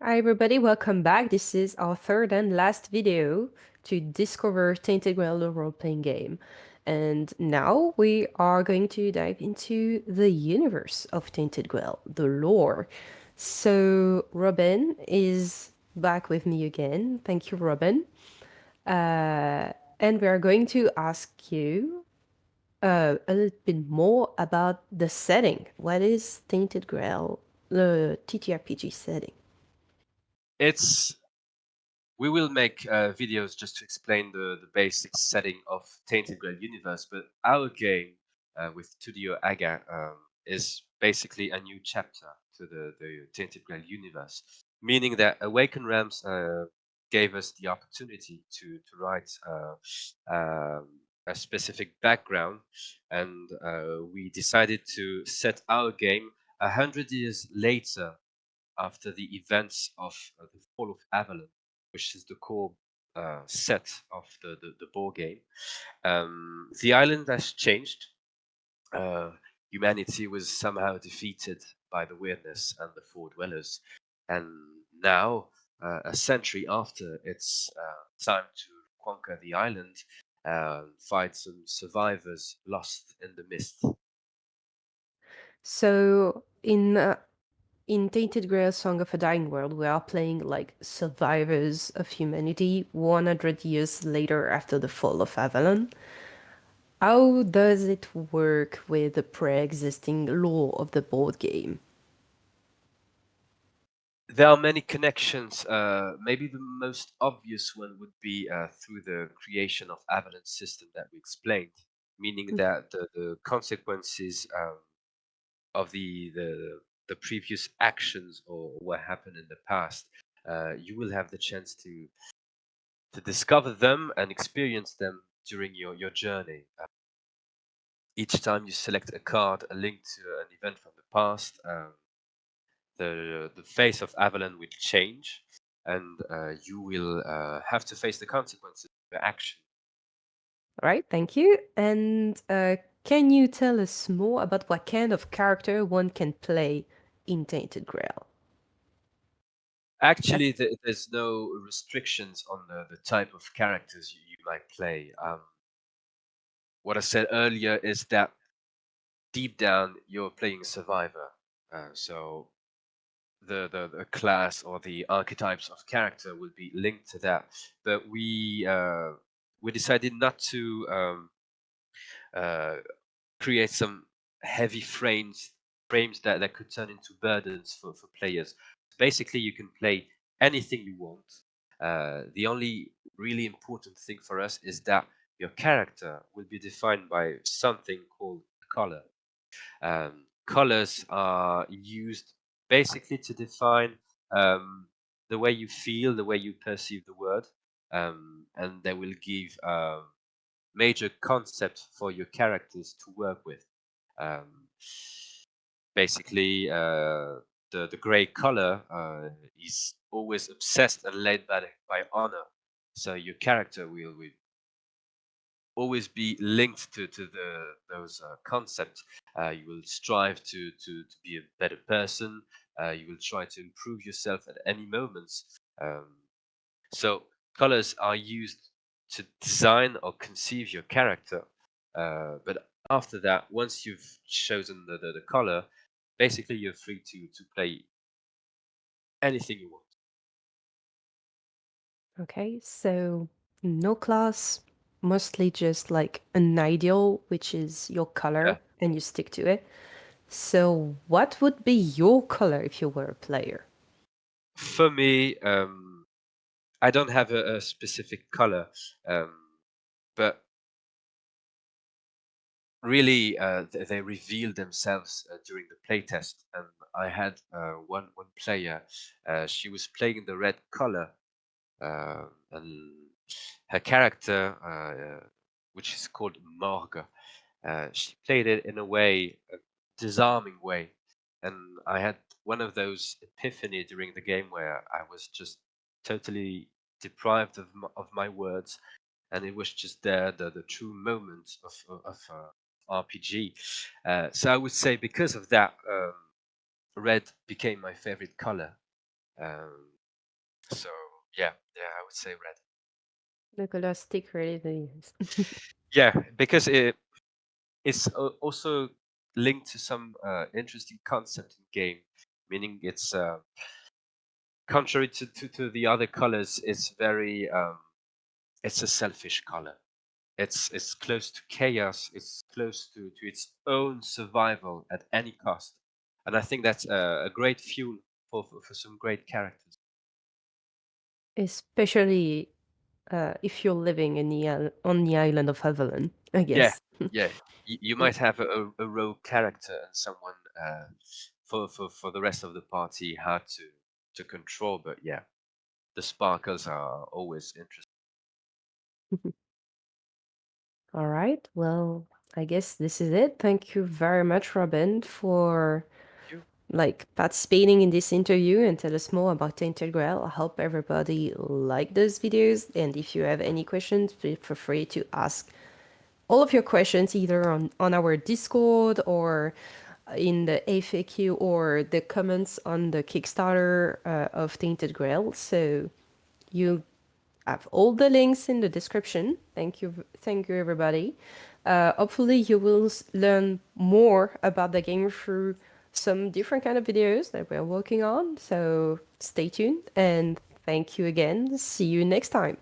Hi everybody, welcome back. This is our third and last video to discover Tainted Grail, the role-playing game. And now we are going to dive into the universe of Tainted Grail, the lore. So Robin is back with me again. Thank you, Robin. And we are going to ask you a little bit more about the setting. What is Tainted Grail, the TTRPG setting? It's we will make videos just to explain the basic setting of Tainted Grail universe, but our game with Studio Agate is basically a new chapter to the Tainted Grail universe, meaning that Awaken Realms gave us the opportunity to write a specific background, and we decided to set our game 100 years later after the events of the fall of Avalon, which is the core set of the board game. The island has changed. Uh, Humanity was somehow defeated by the weirdness and the four dwellers. And now, a century after, it's time to conquer the island and find some survivors lost in the mist. So in Tainted Grail Song of a Dying World, we are playing like survivors of humanity 100 years later after the fall of Avalon. How does it work with the pre-existing lore of the board game? There are many connections. Maybe the most obvious one would be through the creation of Avalon system that we explained, meaning that the consequences of the previous actions or what happened in the past, you will have the chance to discover them and experience them during your journey. Each time you select a card, a link to an event from the past. The face of Avalon will change, and you will have to face the consequences of your action. All right, thank you. And can you tell us more about what kind of character one can play in Tainted Grail? That's Actually, there's no restrictions on the type of characters you might play. What I said earlier is that deep down you're playing a survivor. So the class or the archetypes of character will be linked to that. But we decided not to uh, create some heavy frames that could turn into burdens for players. Basically, you can play anything you want. The only really important thing for us is that your character will be defined by something called color. Colors are used basically to define the way you feel, the way you perceive the world, and they will give major concept for your characters to work with. Um, Basically, the gray color is always obsessed and led by honor. So your character will always be linked to those concepts. You will strive to be a better person. You will try to improve yourself at any moments. So colors are used to design or conceive your character. But after that, once you've chosen the color, basically you're free to play anything you want. okay. So no class, mostly just like an ideal, which is your Yeah. color, and you stick to it. So, what would be your color if you were a player? For me, I don't have a specific color, um, but really they reveal themselves during the playtest. And I had one player, she was playing the red color, and her character, which is called Morgue, she played it in a way, a disarming way, and I had one of those epiphany during the game where I was just totally deprived of my words, and it was just there the true moment of RPG. So I would say because of that, red became my favorite color. Um, So yeah, I would say red. The color stick really is. Yeah, because it's also linked to some interesting concept in game, meaning it's contrary to the other colors. It's very it's a selfish color. It's close to chaos. It's close to its own survival at any cost, and I think that's a great fuel for some great characters. Especially if you're living in on the island of Avalon, I Yeah, guess. yeah. You Yeah. might have a rogue character and someone for the rest of the party hard to control, but yeah, the sparkles are always interesting. All right. Well, I guess this is it. Thank you very much, Robin, for Thank you. like participating in this interview and tell us more about Tainted Grail. I hope everybody like those videos. And if you have any questions, please feel free to ask all of your questions either on our Discord or in the FAQ or the comments on the Kickstarter of Tainted Grail. So you have all the links in the description. Thank you, everybody. Hopefully, you will learn more about the game through some different kind of videos that we're working on. So stay tuned and thank you again. See you next time.